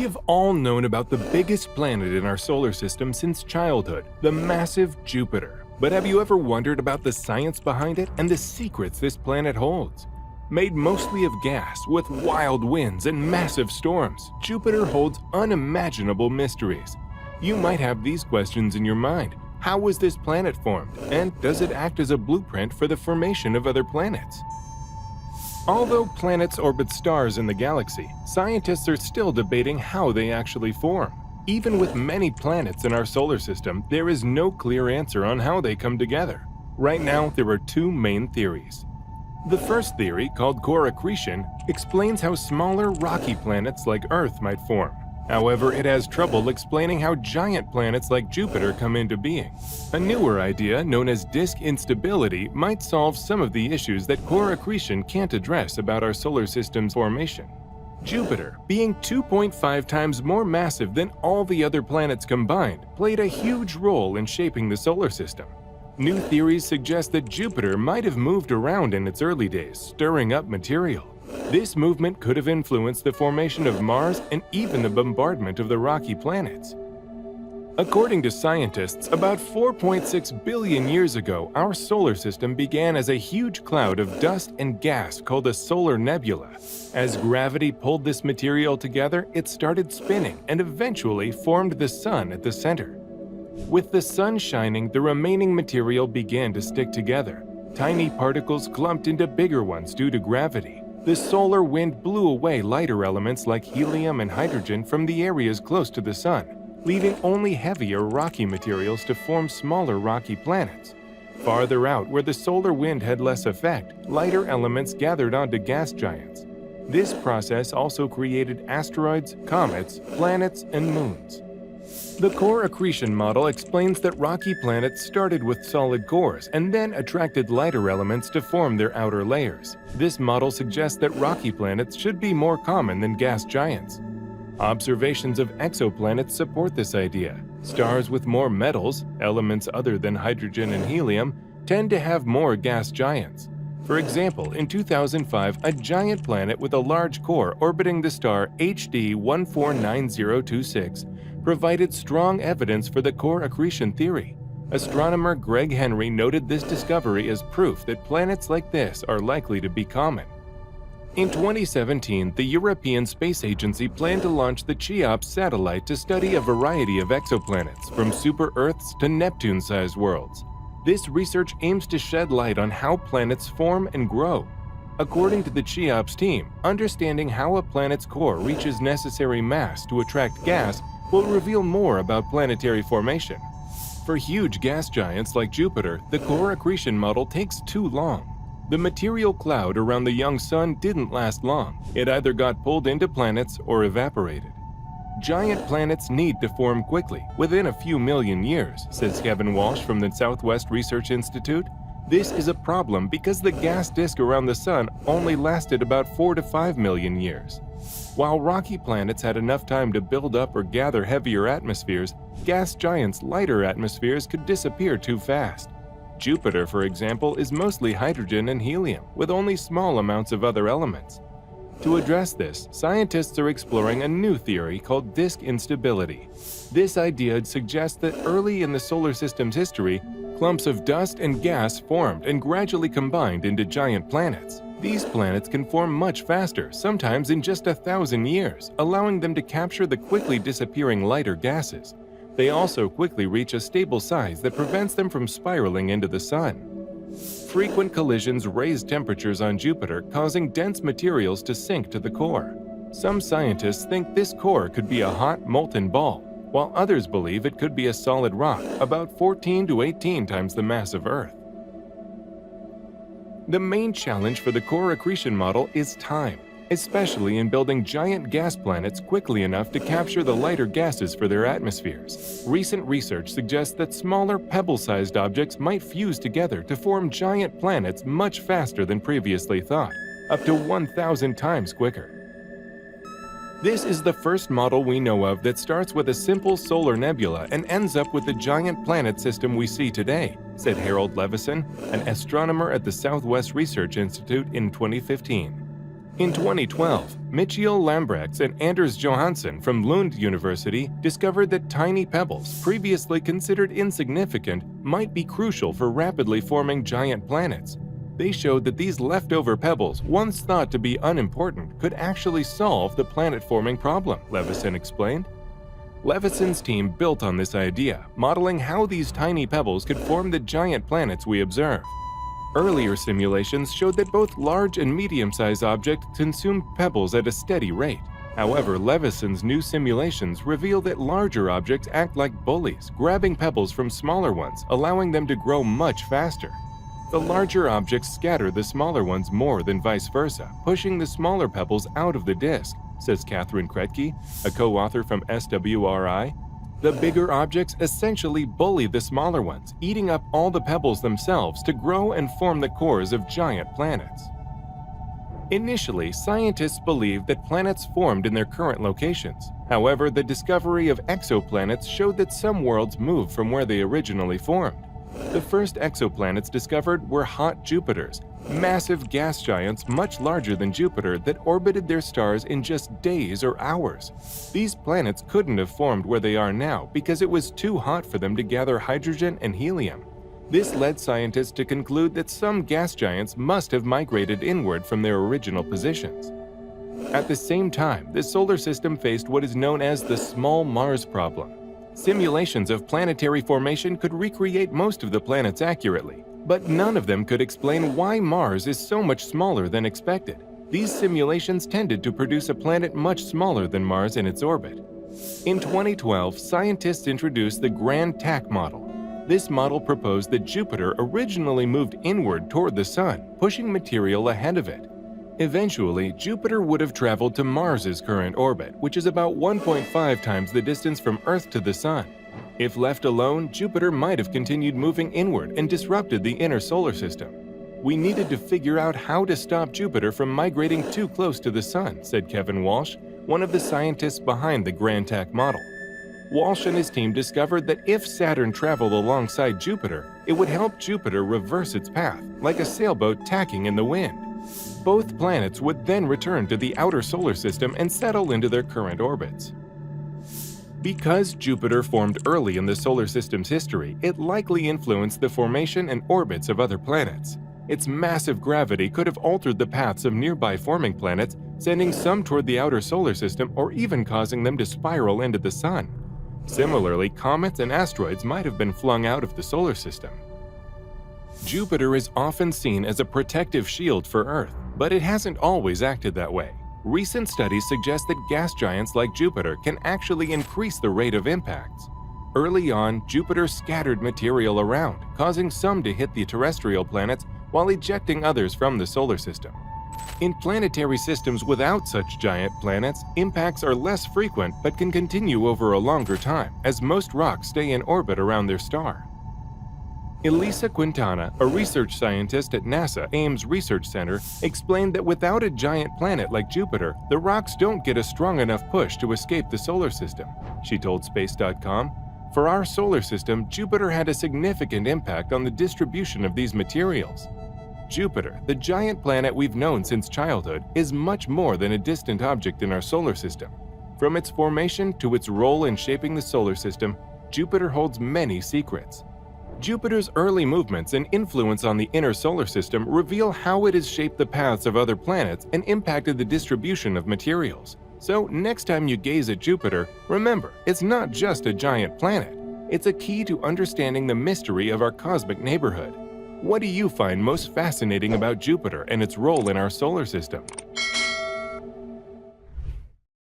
have all known about the biggest planet in our solar system since childhood, the massive Jupiter. But have you ever wondered about the science behind it and the secrets this planet holds? Made mostly of gas, with wild winds and massive storms, Jupiter holds unimaginable mysteries. You might have these questions in your mind. How was this planet formed? And does it act as a blueprint for the formation of other planets? Although planets orbit stars in the galaxy, scientists are still debating how they actually form. Even with many planets in our solar system, there is no clear answer on how they come together. Right now, there are two main theories. The first theory, called core accretion, explains how smaller rocky planets like Earth might form. However, it has trouble explaining how giant planets like Jupiter come into being. A newer idea, known as disk instability, might solve some of the issues that core accretion can't address about our solar system's formation. Jupiter, being 2.5 times more massive than all the other planets combined, played a huge role in shaping the solar system. New theories suggest that Jupiter might have moved around in its early days, stirring up material. This movement could have influenced the formation of Mars and even the bombardment of the rocky planets. According to scientists, about 4.6 billion years ago, our solar system began as a huge cloud of dust and gas called a solar nebula. As gravity pulled this material together, it started spinning and eventually formed the Sun at the center. With the Sun shining, the remaining material began to stick together. Tiny particles clumped into bigger ones due to gravity. The solar wind blew away lighter elements like helium and hydrogen from the areas close to the Sun, leaving only heavier rocky materials to form smaller rocky planets. Farther out, where the solar wind had less effect, lighter elements gathered onto gas giants. This process also created asteroids, comets, planets, and moons. The core accretion model explains that rocky planets started with solid cores and then attracted lighter elements to form their outer layers. This model suggests that rocky planets should be more common than gas giants. Observations of exoplanets support this idea. Stars with more metals, elements other than hydrogen and helium, tend to have more gas giants. For example, in 2005, a giant planet with a large core orbiting the star HD 149026 provided strong evidence for the core accretion theory. Astronomer Greg Henry noted this discovery as proof that planets like this are likely to be common. In 2017, the European Space Agency planned to launch the Cheops satellite to study a variety of exoplanets, from super-Earths to Neptune-sized worlds. This research aims to shed light on how planets form and grow. According to the Cheops team, understanding how a planet's core reaches necessary mass to attract gas will reveal more about planetary formation. For huge gas giants like Jupiter, the core accretion model takes too long. The material cloud around the young Sun didn't last long. It either got pulled into planets or evaporated. Giant planets need to form quickly, within a few million years, says Kevin Walsh from the Southwest Research Institute. This is a problem because the gas disk around the Sun only lasted about 4 to 5 million years. While rocky planets had enough time to build up or gather heavier atmospheres, gas giants' lighter atmospheres could disappear too fast. Jupiter, for example, is mostly hydrogen and helium, with only small amounts of other elements. To address this, scientists are exploring a new theory called disk instability. This idea suggests that early in the solar system's history, clumps of dust and gas formed and gradually combined into giant planets. These planets can form much faster, sometimes in just 1,000 years, allowing them to capture the quickly disappearing lighter gases. They also quickly reach a stable size that prevents them from spiraling into the Sun. Frequent collisions raise temperatures on Jupiter, causing dense materials to sink to the core. Some scientists think this core could be a hot, molten ball, while others believe it could be a solid rock, about 14 to 18 times the mass of Earth. The main challenge for the core accretion model is time, especially in building giant gas planets quickly enough to capture the lighter gases for their atmospheres. Recent research suggests that smaller pebble-sized objects might fuse together to form giant planets much faster than previously thought, up to 1,000 times quicker. This is the first model we know of that starts with a simple solar nebula and ends up with the giant planet system we see today, said Harold Levison, an astronomer at the Southwest Research Institute in 2015. In 2012, Michiel Lambrechts and Anders Johansson from Lund University discovered that tiny pebbles, previously considered insignificant, might be crucial for rapidly forming giant planets. They showed that these leftover pebbles, once thought to be unimportant, could actually solve the planet-forming problem, Leveson explained. Leveson's team built on this idea, modeling how these tiny pebbles could form the giant planets we observe. Earlier simulations showed that both large and medium-sized objects consume pebbles at a steady rate. However, Leveson's new simulations reveal that larger objects act like bullies, grabbing pebbles from smaller ones, allowing them to grow much faster. The larger objects scatter the smaller ones more than vice versa, pushing the smaller pebbles out of the disk, says Catherine Kretke, a co-author from SWRI. The bigger objects essentially bully the smaller ones, eating up all the pebbles themselves to grow and form the cores of giant planets. Initially, scientists believed that planets formed in their current locations. However, the discovery of exoplanets showed that some worlds moved from where they originally formed. The first exoplanets discovered were hot Jupiters, massive gas giants much larger than Jupiter that orbited their stars in just days or hours. These planets couldn't have formed where they are now because it was too hot for them to gather hydrogen and helium. This led scientists to conclude that some gas giants must have migrated inward from their original positions. At the same time, the solar system faced what is known as the small Mars problem. Simulations of planetary formation could recreate most of the planets accurately, but none of them could explain why Mars is so much smaller than expected. These simulations tended to produce a planet much smaller than Mars in its orbit. In 2012, scientists introduced the Grand Tack model. This model proposed that Jupiter originally moved inward toward the Sun, pushing material ahead of it. Eventually, Jupiter would have traveled to Mars's current orbit, which is about 1.5 times the distance from Earth to the Sun. If left alone, Jupiter might have continued moving inward and disrupted the inner solar system. We needed to figure out how to stop Jupiter from migrating too close to the Sun, said Kevin Walsh, one of the scientists behind the Grand Tack model. Walsh and his team discovered that if Saturn traveled alongside Jupiter, it would help Jupiter reverse its path, like a sailboat tacking in the wind. Both planets would then return to the outer solar system and settle into their current orbits. Because Jupiter formed early in the solar system's history, it likely influenced the formation and orbits of other planets. Its massive gravity could have altered the paths of nearby forming planets, sending some toward the outer solar system or even causing them to spiral into the Sun. Similarly, comets and asteroids might have been flung out of the solar system. Jupiter is often seen as a protective shield for Earth, but it hasn't always acted that way. Recent studies suggest that gas giants like Jupiter can actually increase the rate of impacts. Early on, Jupiter scattered material around, causing some to hit the terrestrial planets while ejecting others from the solar system. In planetary systems without such giant planets, impacts are less frequent but can continue over a longer time, as most rocks stay in orbit around their star. Elisa Quintana, a research scientist at NASA Ames Research Center, explained that without a giant planet like Jupiter, the rocks don't get a strong enough push to escape the solar system. She told Space.com, "For our solar system, Jupiter had a significant impact on the distribution of these materials." Jupiter, the giant planet we've known since childhood, is much more than a distant object in our solar system. From its formation to its role in shaping the solar system, Jupiter holds many secrets. Jupiter's early movements and influence on the inner solar system reveal how it has shaped the paths of other planets and impacted the distribution of materials. So next time you gaze at Jupiter, remember, it's not just a giant planet. It's a key to understanding the mystery of our cosmic neighborhood. What do you find most fascinating about Jupiter and its role in our solar system?